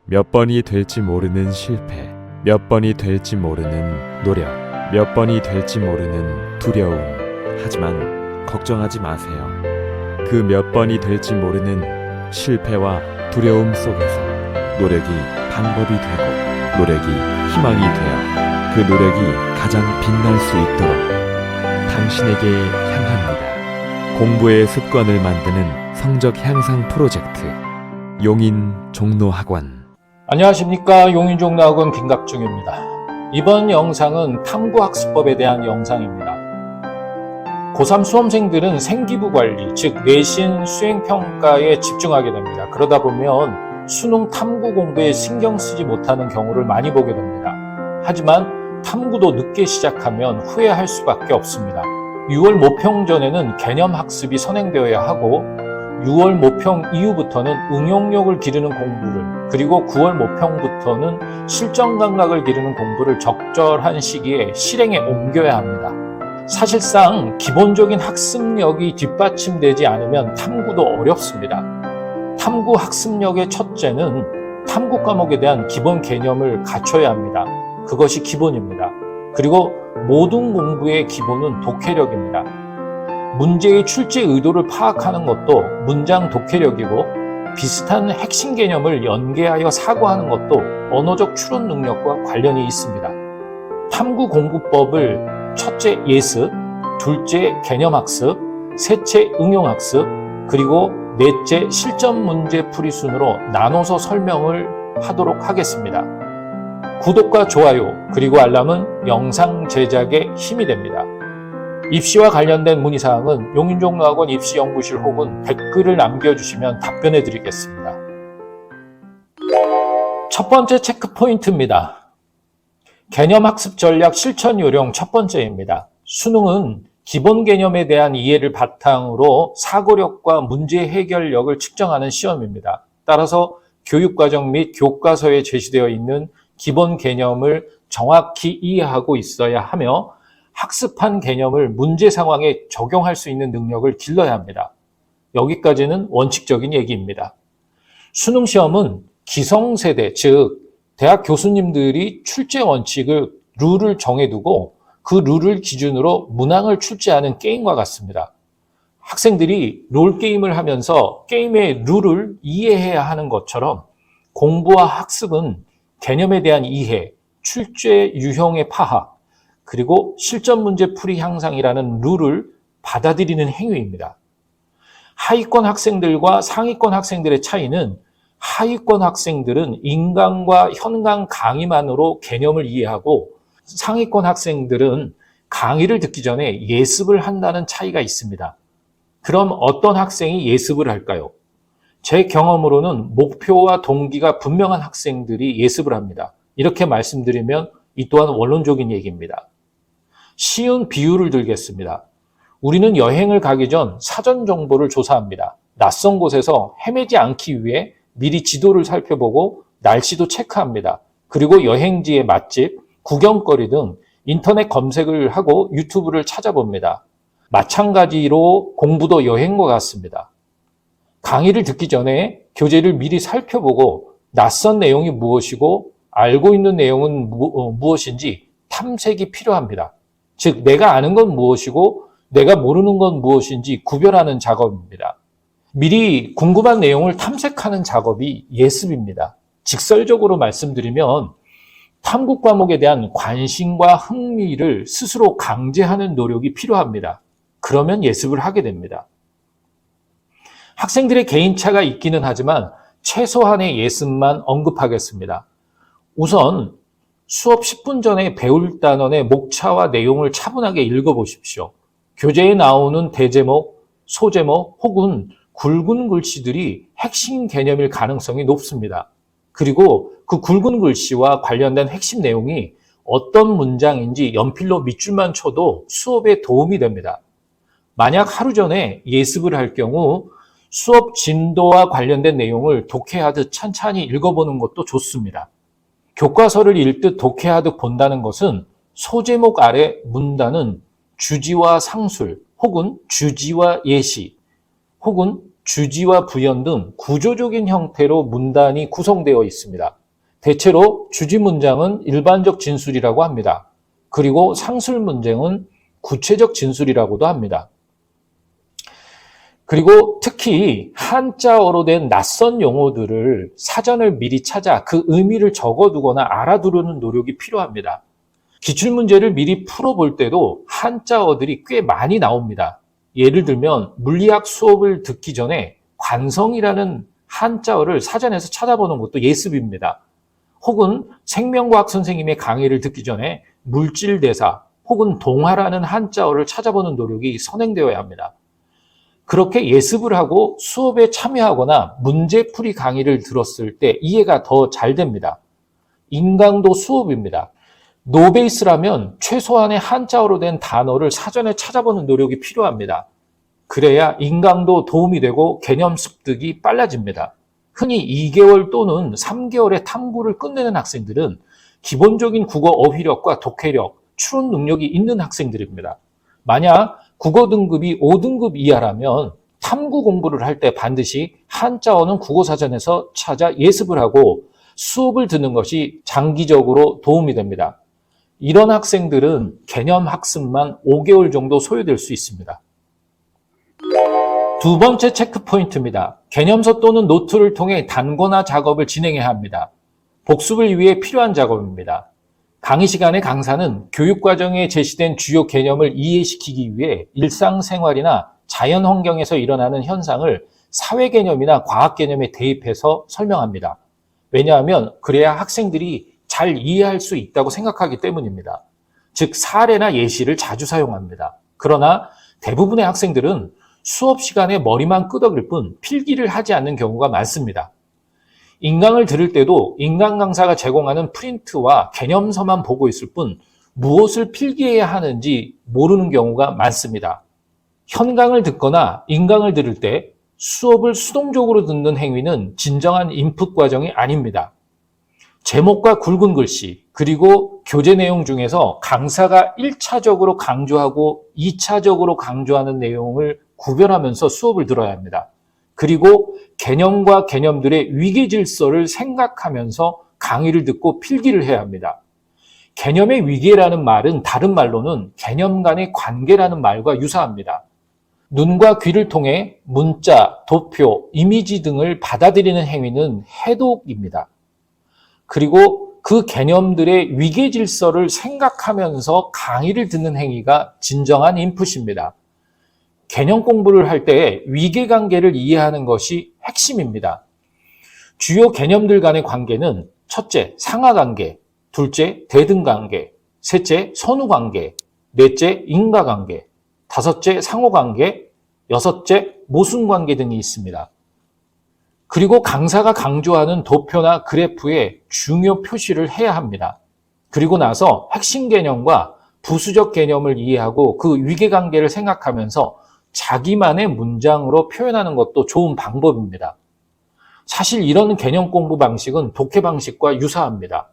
몇 번이 될지 모르는 실패, 몇 번이 될지 모르는 노력, 몇 번이 될지 모르는 두려움. 하지만 걱정하지 마세요. 그 몇 번이 될지 모르는 실패와 두려움 속에서 노력이 방법이 되고 노력이 희망이 되어 그 노력이 가장 빛날 수 있도록 당신에게 향합니다. 공부의 습관을 만드는 성적 향상 프로젝트 용인 종로학원. 안녕하십니까, 용인 종로학원 김갑중입니다. 이번 영상은 탐구학습법에 대한 영상입니다. 고3 수험생들은 생기부 관리, 즉 내신 수행평가에 집중하게 됩니다. 그러다 보면 수능 탐구 공부에 신경 쓰지 못하는 경우를 많이 보게 됩니다. 하지만 탐구도 늦게 시작하면 후회할 수밖에 없습니다. 6월 모평 전에는 개념 학습이 선행되어야 하고 6월 모평 이후부터는 응용력을 기르는 공부를, 그리고 9월 모평부터는 실전 감각을 기르는 공부를 적절한 시기에 실행에 옮겨야 합니다. 사실상 기본적인 학습력이 뒷받침되지 않으면 탐구도 어렵습니다. 탐구 학습력의 첫째는 탐구 과목에 대한 기본 개념을 갖춰야 합니다. 그것이 기본입니다. 그리고 모든 공부의 기본은 독해력입니다. 문제의 출제 의도를 파악하는 것도 문장 독해력이고, 비슷한 핵심 개념을 연계하여 사고하는 것도 언어적 추론 능력과 관련이 있습니다. 탐구 공부법을 첫째 예습, 둘째 개념학습, 셋째 응용학습, 그리고 넷째 실전 문제 풀이 순으로 나눠서 설명을 하도록 하겠습니다. 구독과 좋아요, 그리고 알람은 영상 제작에 힘이 됩니다. 입시와 관련된 문의사항은 용인종로학원 입시연구실 혹은 댓글을 남겨주시면 답변해 드리겠습니다. 첫 번째 체크 포인트입니다. 개념학습 전략 실천 요령 첫 번째입니다. 수능은 기본 개념에 대한 이해를 바탕으로 사고력과 문제 해결력을 측정하는 시험입니다. 따라서 교육과정 및 교과서에 제시되어 있는 기본 개념을 정확히 이해하고 있어야 하며, 학습한 개념을 문제 상황에 적용할 수 있는 능력을 길러야 합니다. 여기까지는 원칙적인 얘기입니다. 수능 시험은 기성세대, 즉 대학 교수님들이 출제 원칙을, 룰을 정해두고 그 룰을 기준으로 문항을 출제하는 게임과 같습니다. 학생들이 롤게임을 하면서 게임의 룰을 이해해야 하는 것처럼 공부와 학습은 개념에 대한 이해, 출제 유형의 파악, 그리고 실전 문제 풀이 향상이라는 룰을 받아들이는 행위입니다. 하위권 학생들과 상위권 학생들의 차이는, 하위권 학생들은 인강과 현강 강의만으로 개념을 이해하고 상위권 학생들은 강의를 듣기 전에 예습을 한다는 차이가 있습니다. 그럼 어떤 학생이 예습을 할까요? 제 경험으로는 목표와 동기가 분명한 학생들이 예습을 합니다. 이렇게 말씀드리면 이 또한 원론적인 얘기입니다. 쉬운 비유를 들겠습니다. 우리는 여행을 가기 전 사전 정보를 조사합니다. 낯선 곳에서 헤매지 않기 위해 미리 지도를 살펴보고 날씨도 체크합니다. 그리고 여행지의 맛집, 구경거리 등 인터넷 검색을 하고 유튜브를 찾아봅니다. 마찬가지로 공부도 여행과 같습니다. 강의를 듣기 전에 교재를 미리 살펴보고 낯선 내용이 무엇이고 알고 있는 내용은 무엇인지 탐색이 필요합니다. 즉, 내가 아는 건 무엇이고 내가 모르는 건 무엇인지 구별하는 작업입니다. 미리 궁금한 내용을 탐색하는 작업이 예습입니다. 직설적으로 말씀드리면 탐구 과목에 대한 관심과 흥미를 스스로 강제하는 노력이 필요합니다. 그러면 예습을 하게 됩니다. 학생들의 개인차가 있기는 하지만 최소한의 예습만 언급하겠습니다. 우선 수업 10분 전에 배울 단원의 목차와 내용을 차분하게 읽어보십시오. 교재에 나오는 대제목, 소제목 혹은 굵은 글씨들이 핵심 개념일 가능성이 높습니다. 그리고 그 굵은 글씨와 관련된 핵심 내용이 어떤 문장인지 연필로 밑줄만 쳐도 수업에 도움이 됩니다. 만약 하루 전에 예습을 할 경우 수업 진도와 관련된 내용을 독해하듯 찬찬히 읽어보는 것도 좋습니다. 교과서를 읽듯 독해하듯 본다는 것은 소제목 아래 문단은 주지와 상술 혹은 주지와 예시 혹은 주지와 부연 등 구조적인 형태로 문단이 구성되어 있습니다. 대체로 주지 문장은 일반적 진술이라고 합니다. 그리고 상술 문장은 구체적 진술이라고도 합니다. 그리고 특히 한자어로 된 낯선 용어들을 사전을 미리 찾아 그 의미를 적어두거나 알아두려는 노력이 필요합니다. 기출문제를 미리 풀어볼 때도 한자어들이 꽤 많이 나옵니다. 예를 들면 물리학 수업을 듣기 전에 관성이라는 한자어를 사전에서 찾아보는 것도 예습입니다. 혹은 생명과학 선생님의 강의를 듣기 전에 물질대사 혹은 동화라는 한자어를 찾아보는 노력이 선행되어야 합니다. 그렇게 예습을 하고 수업에 참여하거나 문제풀이 강의를 들었을 때 이해가 더 잘 됩니다. 인강도 수업입니다. 노베이스라면 최소한의 한자어로 된 단어를 사전에 찾아보는 노력이 필요합니다. 그래야 인강도 도움이 되고 개념 습득이 빨라집니다. 흔히 2개월 또는 3개월의 탐구를 끝내는 학생들은 기본적인 국어 어휘력과 독해력, 추론 능력이 있는 학생들입니다. 만약 국어 등급이 5등급 이하라면 탐구 공부를 할 때 반드시 한자어는 국어사전에서 찾아 예습을 하고 수업을 듣는 것이 장기적으로 도움이 됩니다. 이런 학생들은 개념 학습만 5개월 정도 소요될 수 있습니다. 두 번째 체크 포인트입니다. 개념서 또는 노트를 통해 단권화 작업을 진행해야 합니다. 복습을 위해 필요한 작업입니다. 강의 시간에 강사는 교육과정에 제시된 주요 개념을 이해시키기 위해 일상생활이나 자연 환경에서 일어나는 현상을 사회 개념이나 과학 개념에 대입해서 설명합니다. 왜냐하면 그래야 학생들이 잘 이해할 수 있다고 생각하기 때문입니다. 즉 사례나 예시를 자주 사용합니다. 그러나 대부분의 학생들은 수업 시간에 머리만 끄덕일 뿐 필기를 하지 않는 경우가 많습니다. 인강을 들을 때도 인강 강사가 제공하는 프린트와 개념서만 보고 있을 뿐 무엇을 필기해야 하는지 모르는 경우가 많습니다. 현강을 듣거나 인강을 들을 때 수업을 수동적으로 듣는 행위는 진정한 인풋 과정이 아닙니다. 제목과 굵은 글씨, 그리고 교재 내용 중에서 강사가 1차적으로 강조하고 2차적으로 강조하는 내용을 구별하면서 수업을 들어야 합니다. 그리고 개념과 개념들의 위계 질서를 생각하면서 강의를 듣고 필기를 해야 합니다. 개념의 위계라는 말은 다른 말로는 개념 간의 관계라는 말과 유사합니다. 눈과 귀를 통해 문자, 도표, 이미지 등을 받아들이는 행위는 해독입니다. 그리고 그 개념들의 위계 질서를 생각하면서 강의를 듣는 행위가 진정한 인풋입니다. 개념 공부를 할 때 위계 관계를 이해하는 것이 핵심입니다. 주요 개념들 간의 관계는 첫째, 상하관계, 둘째, 대등관계, 셋째, 선후관계, 넷째, 인과관계, 다섯째, 상호관계, 여섯째, 모순관계 등이 있습니다. 그리고 강사가 강조하는 도표나 그래프에 중요 표시를 해야 합니다. 그리고 나서 핵심 개념과 부수적 개념을 이해하고 그 위계관계를 생각하면서 자기만의 문장으로 표현하는 것도 좋은 방법입니다. 사실 이런 개념 공부 방식은 독해 방식과 유사합니다.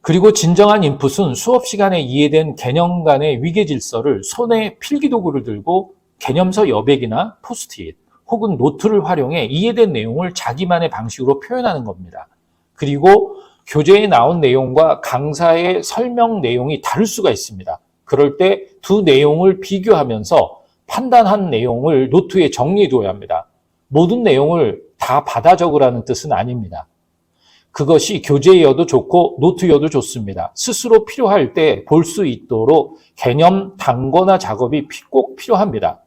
그리고 진정한 인풋은 수업 시간에 이해된 개념 간의 위계 질서를 손에 필기도구를 들고 개념서 여백이나 포스트잇 혹은 노트를 활용해 이해된 내용을 자기만의 방식으로 표현하는 겁니다. 그리고 교재에 나온 내용과 강사의 설명 내용이 다를 수가 있습니다. 그럴 때 두 내용을 비교하면서 판단한 내용을 노트에 정리해둬야 합니다. 모든 내용을 다 받아 적으라는 뜻은 아닙니다. 그것이 교재여도 좋고 노트여도 좋습니다. 스스로 필요할 때 볼 수 있도록 개념 단권화 작업이 꼭 필요합니다.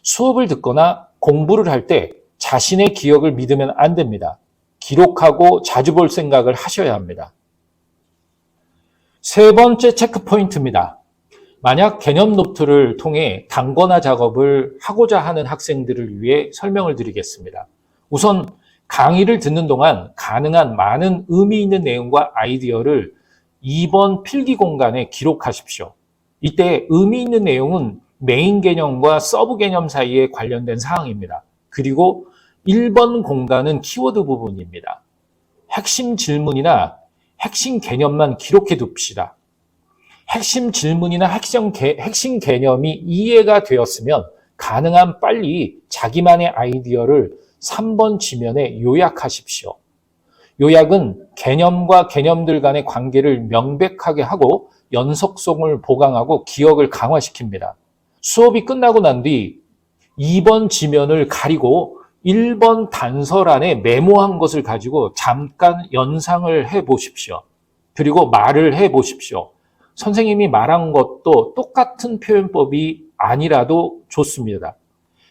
수업을 듣거나 공부를 할 때 자신의 기억을 믿으면 안 됩니다. 기록하고 자주 볼 생각을 하셔야 합니다. 세 번째 체크 포인트입니다. 만약 개념 노트를 통해 단권화 작업을 하고자 하는 학생들을 위해 설명을 드리겠습니다. 우선 강의를 듣는 동안 가능한 많은 의미 있는 내용과 아이디어를 2번 필기 공간에 기록하십시오. 이때 의미 있는 내용은 메인 개념과 서브 개념 사이에 관련된 사항입니다. 그리고 1번 공간은 키워드 부분입니다. 핵심 질문이나 핵심 개념만 기록해 둡시다. 핵심 질문이나 핵심 개념이 이해가 되었으면 가능한 빨리 자기만의 아이디어를 3번 지면에 요약하십시오. 요약은 개념과 개념들 간의 관계를 명백하게 하고 연속성을 보강하고 기억을 강화시킵니다. 수업이 끝나고 난 뒤 2번 지면을 가리고 1번 단서란에 메모한 것을 가지고 잠깐 연상을 해 보십시오. 그리고 말을 해 보십시오. 선생님이 말한 것도 똑같은 표현법이 아니라도 좋습니다.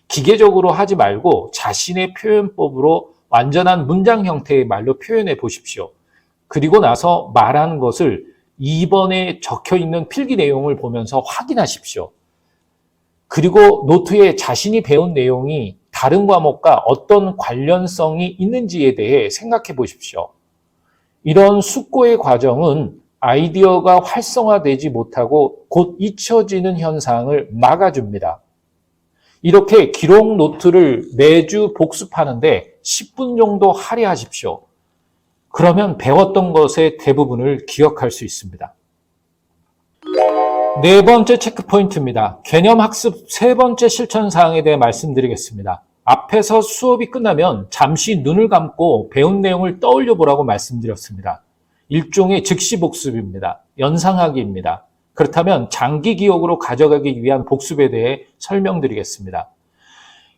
기계적으로 하지 말고 자신의 표현법으로 완전한 문장 형태의 말로 표현해 보십시오. 그리고 나서 말한 것을 2번에 적혀 있는 필기 내용을 보면서 확인하십시오. 그리고 노트에 자신이 배운 내용이 다른 과목과 어떤 관련성이 있는지에 대해 생각해 보십시오. 이런 숙고의 과정은 아이디어가 활성화되지 못하고 곧 잊혀지는 현상을 막아줍니다. 이렇게 기록 노트를 매주 복습하는데 10분 정도 할애하십시오. 그러면 배웠던 것의 대부분을 기억할 수 있습니다. 네 번째 체크 포인트입니다. 개념 학습 세 번째 실천 사항에 대해 말씀드리겠습니다. 앞에서 수업이 끝나면 잠시 눈을 감고 배운 내용을 떠올려 보라고 말씀드렸습니다. 일종의 즉시 복습입니다. 연상하기입니다. 그렇다면 장기 기억으로 가져가기 위한 복습에 대해 설명드리겠습니다.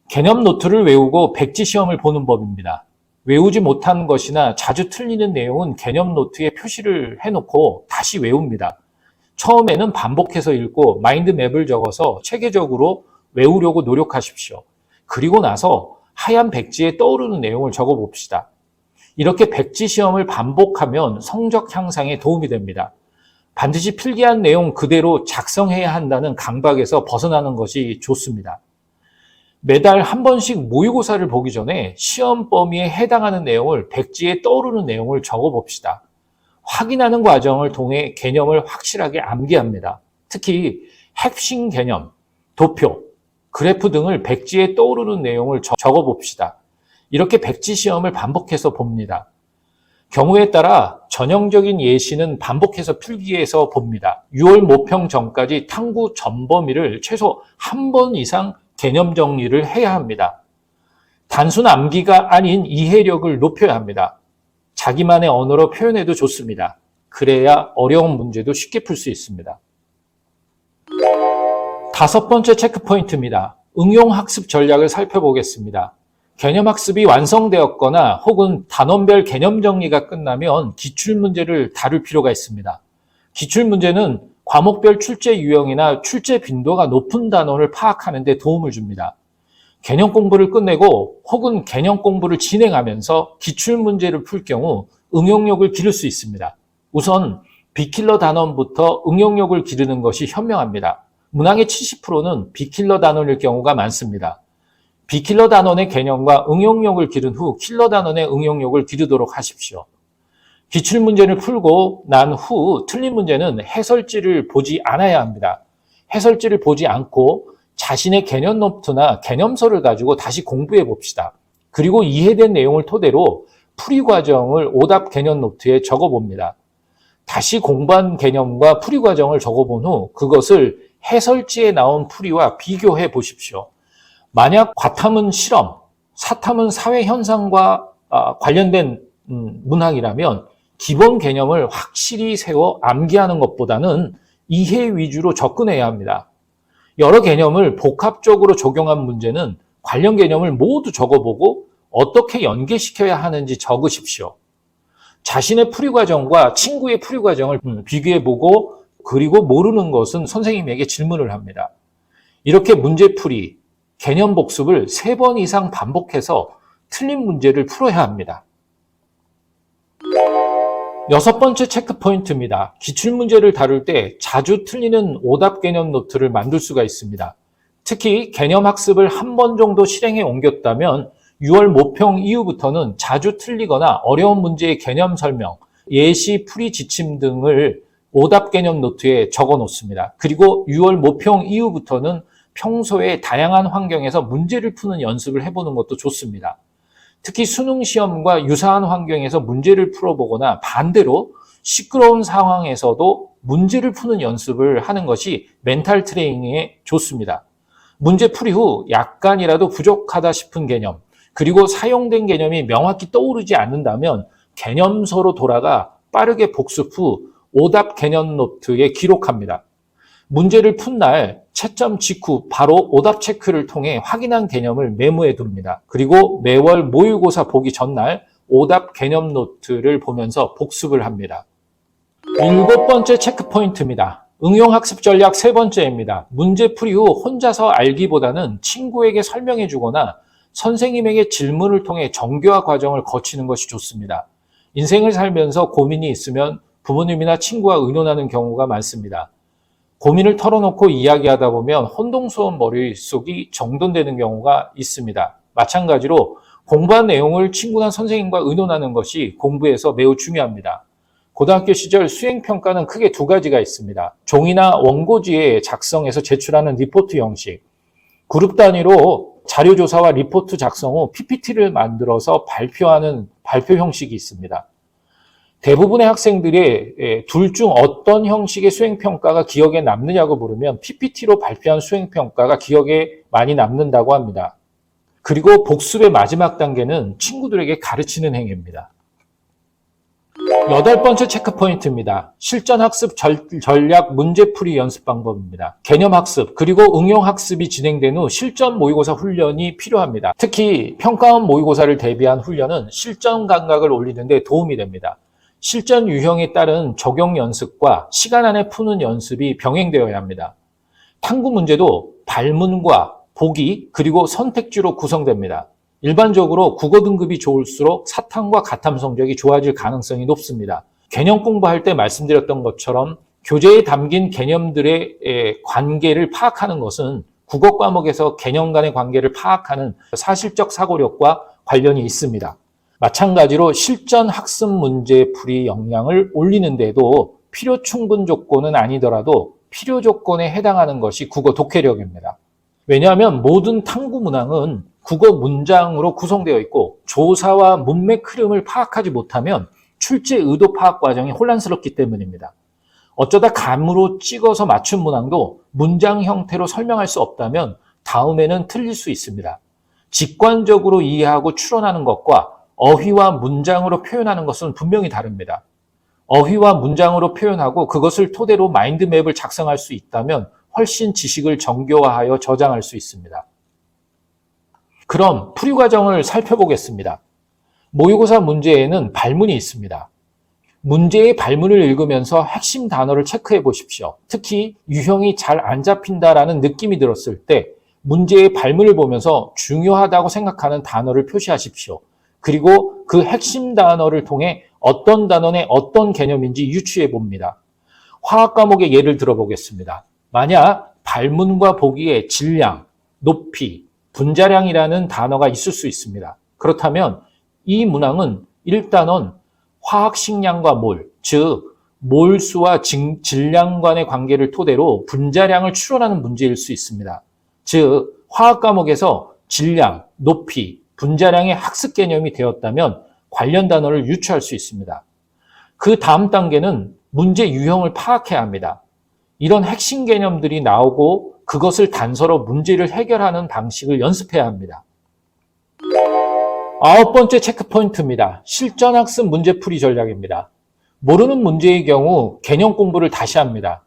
개념 노트를 외우고 백지 시험을 보는 법입니다. 외우지 못한 것이나 자주 틀리는 내용은 개념 노트에 표시를 해놓고 다시 외웁니다. 처음에는 반복해서 읽고 마인드맵을 적어서 체계적으로 외우려고 노력하십시오. 그리고 나서 하얀 백지에 떠오르는 내용을 적어봅시다. 이렇게 백지 시험을 반복하면 성적 향상에 도움이 됩니다. 반드시 필기한 내용 그대로 작성해야 한다는 강박에서 벗어나는 것이 좋습니다. 매달 한 번씩 모의고사를 보기 전에 시험 범위에 해당하는 내용을 백지에 떠오르는 내용을 적어봅시다. 확인하는 과정을 통해 개념을 확실하게 암기합니다. 특히 핵심 개념, 도표, 그래프 등을 백지에 떠오르는 내용을 적어봅시다. 이렇게 백지 시험을 반복해서 봅니다. 경우에 따라 전형적인 예시는 반복해서 필기해서 봅니다. 6월 모평 전까지 탐구 전 범위를 최소 한 번 이상 개념 정리를 해야 합니다. 단순 암기가 아닌 이해력을 높여야 합니다. 자기만의 언어로 표현해도 좋습니다. 그래야 어려운 문제도 쉽게 풀 수 있습니다. 다섯 번째 체크 포인트입니다. 응용학습 전략을 살펴보겠습니다. 개념학습이 완성되었거나 혹은 단원별 개념 정리가 끝나면 기출문제를 다룰 필요가 있습니다. 기출문제는 과목별 출제 유형이나 출제 빈도가 높은 단원을 파악하는 데 도움을 줍니다. 개념 공부를 끝내고 혹은 개념 공부를 진행하면서 기출문제를 풀 경우 응용력을 기를 수 있습니다. 우선 B킬러 단원부터 응용력을 기르는 것이 현명합니다. 문항의 70%는 B킬러 단원일 경우가 많습니다. B킬러 단원의 개념과 응용력을 기른 후 킬러 단원의 응용력을 기르도록 하십시오. 기출문제를 풀고 난 후 틀린 문제는 해설지를 보지 않아야 합니다. 해설지를 보지 않고 자신의 개념 노트나 개념서를 가지고 다시 공부해 봅시다. 그리고 이해된 내용을 토대로 풀이 과정을 오답 개념 노트에 적어봅니다. 다시 공부한 개념과 풀이 과정을 적어본 후 그것을 해설지에 나온 풀이와 비교해 보십시오. 만약 과탐은 실험, 사탐은 사회 현상과 관련된 문항이라면 기본 개념을 확실히 세워 암기하는 것보다는 이해 위주로 접근해야 합니다. 여러 개념을 복합적으로 적용한 문제는 관련 개념을 모두 적어보고 어떻게 연계시켜야 하는지 적으십시오. 자신의 풀이 과정과 친구의 풀이 과정을 비교해보고 그리고 모르는 것은 선생님에게 질문을 합니다. 이렇게 문제풀이, 개념 복습을 3번 이상 반복해서 틀린 문제를 풀어야 합니다. 여섯 번째 체크 포인트입니다. 기출문제를 다룰 때 자주 틀리는 오답 개념 노트를 만들 수가 있습니다. 특히 개념 학습을 한 번 정도 실행해 옮겼다면 6월 모평 이후부터는 자주 틀리거나 어려운 문제의 개념 설명, 예시 풀이 지침 등을 오답 개념 노트에 적어 놓습니다. 그리고 6월 모평 이후부터는 평소에 다양한 환경에서 문제를 푸는 연습을 해보는 것도 좋습니다. 특히 수능 시험과 유사한 환경에서 문제를 풀어보거나 반대로 시끄러운 상황에서도 문제를 푸는 연습을 하는 것이 멘탈 트레이닝에 좋습니다. 문제 풀이 후 약간이라도 부족하다 싶은 개념, 그리고 사용된 개념이 명확히 떠오르지 않는다면 개념서로 돌아가 빠르게 복습 후 오답 개념 노트에 기록합니다. 문제를 푼 날 채점 직후 바로 오답 체크를 통해 확인한 개념을 메모해 둡니다. 그리고 매월 모의고사 보기 전날 오답 개념 노트를 보면서 복습을 합니다. 7번째 체크 포인트입니다. 응용학습 전략 3번째입니다. 문제풀이 후 혼자서 알기보다는 친구에게 설명해 주거나 선생님에게 질문을 통해 정교화 과정을 거치는 것이 좋습니다. 인생을 살면서 고민이 있으면 부모님이나 친구와 의논하는 경우가 많습니다. 고민을 털어놓고 이야기하다 보면 혼동스러운 머릿속이 정돈되는 경우가 있습니다. 마찬가지로 공부한 내용을 친구나 선생님과 의논하는 것이 공부에서 매우 중요합니다. 고등학교 시절 수행평가는 크게 2가지가 있습니다. 종이나 원고지에 작성해서 제출하는 리포트 형식, 그룹 단위로 자료조사와 리포트 작성 후 PPT를 만들어서 발표하는 발표 형식이 있습니다. 대부분의 학생들이 둘 중 어떤 형식의 수행평가가 기억에 남느냐고 물으면 PPT로 발표한 수행평가가 기억에 많이 남는다고 합니다. 그리고 복습의 마지막 단계는 친구들에게 가르치는 행위입니다. 8번째 체크 포인트입니다. 실전학습 전략 문제풀이 연습 방법입니다. 개념학습 그리고 응용학습이 진행된 후 실전 모의고사 훈련이 필요합니다. 특히 평가원 모의고사를 대비한 훈련은 실전 감각을 올리는 데 도움이 됩니다. 실전 유형에 따른 적용 연습과 시간 안에 푸는 연습이 병행되어야 합니다. 탐구 문제도 발문과 보기 그리고 선택지로 구성됩니다. 일반적으로 국어 등급이 좋을수록 사탐과 가탐 성적이 좋아질 가능성이 높습니다. 개념 공부할 때 말씀드렸던 것처럼 교재에 담긴 개념들의 관계를 파악하는 것은 국어 과목에서 개념 간의 관계를 파악하는 사실적 사고력과 관련이 있습니다. 마찬가지로 실전 학습 문제 풀이 역량을 올리는 데도 필요 충분 조건은 아니더라도 필요 조건에 해당하는 것이 국어 독해력입니다. 왜냐하면 모든 탐구 문항은 국어 문장으로 구성되어 있고 조사와 문맥 흐름을 파악하지 못하면 출제 의도 파악 과정이 혼란스럽기 때문입니다. 어쩌다 감으로 찍어서 맞춘 문항도 문장 형태로 설명할 수 없다면 다음에는 틀릴 수 있습니다. 직관적으로 이해하고 추론하는 것과 어휘와 문장으로 표현하는 것은 분명히 다릅니다. 어휘와 문장으로 표현하고 그것을 토대로 마인드맵을 작성할 수 있다면 훨씬 지식을 정교화하여 저장할 수 있습니다. 그럼 풀이 과정을 살펴보겠습니다. 모의고사 문제에는 발문이 있습니다. 문제의 발문을 읽으면서 핵심 단어를 체크해 보십시오. 특히 유형이 잘 안 잡힌다라는 느낌이 들었을 때 문제의 발문을 보면서 중요하다고 생각하는 단어를 표시하십시오. 그리고 그 핵심 단어를 통해 어떤 단원의 어떤 개념인지 유추해 봅니다. 화학 과목의 예를 들어보겠습니다. 만약 발문과 보기에 질량, 높이, 분자량이라는 단어가 있을 수 있습니다. 그렇다면 이 문항은 1단원 화학식량과 몰, 즉 몰수와 질량 간의 관계를 토대로 분자량을 추론하는 문제일 수 있습니다. 즉 화학 과목에서 질량, 높이, 분자량의 학습 개념이 되었다면 관련 단어를 유추할 수 있습니다. 그 다음 단계는 문제 유형을 파악해야 합니다. 이런 핵심 개념들이 나오고 그것을 단서로 문제를 해결하는 방식을 연습해야 합니다. 9번째 체크 포인트입니다. 실전학습 문제풀이 전략입니다. 모르는 문제의 경우 개념 공부를 다시 합니다.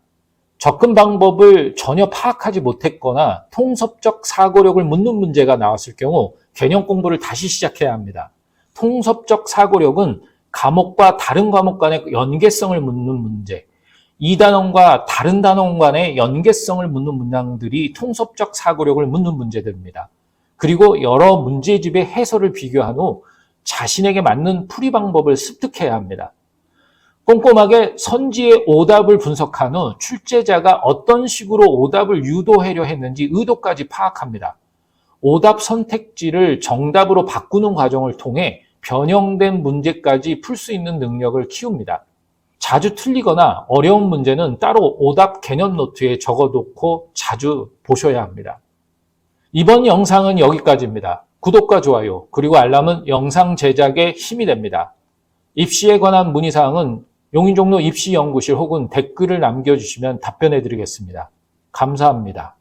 접근 방법을 전혀 파악하지 못했거나 통섭적 사고력을 묻는 문제가 나왔을 경우 개념 공부를 다시 시작해야 합니다. 통섭적 사고력은 과목과 다른 과목 간의 연계성을 묻는 문제, 이 단원과 다른 단원 간의 연계성을 묻는 문항들이 통섭적 사고력을 묻는 문제들입니다. 그리고 여러 문제집의 해설을 비교한 후 자신에게 맞는 풀이 방법을 습득해야 합니다. 꼼꼼하게 선지의 오답을 분석한 후 출제자가 어떤 식으로 오답을 유도하려 했는지 의도까지 파악합니다. 오답 선택지를 정답으로 바꾸는 과정을 통해 변형된 문제까지 풀 수 있는 능력을 키웁니다. 자주 틀리거나 어려운 문제는 따로 오답 개념 노트에 적어놓고 자주 보셔야 합니다. 이번 영상은 여기까지입니다. 구독과 좋아요 그리고 알람은 영상 제작에 힘이 됩니다. 입시에 관한 문의사항은 용인종로 입시연구실 혹은 댓글을 남겨주시면 답변해 드리겠습니다. 감사합니다.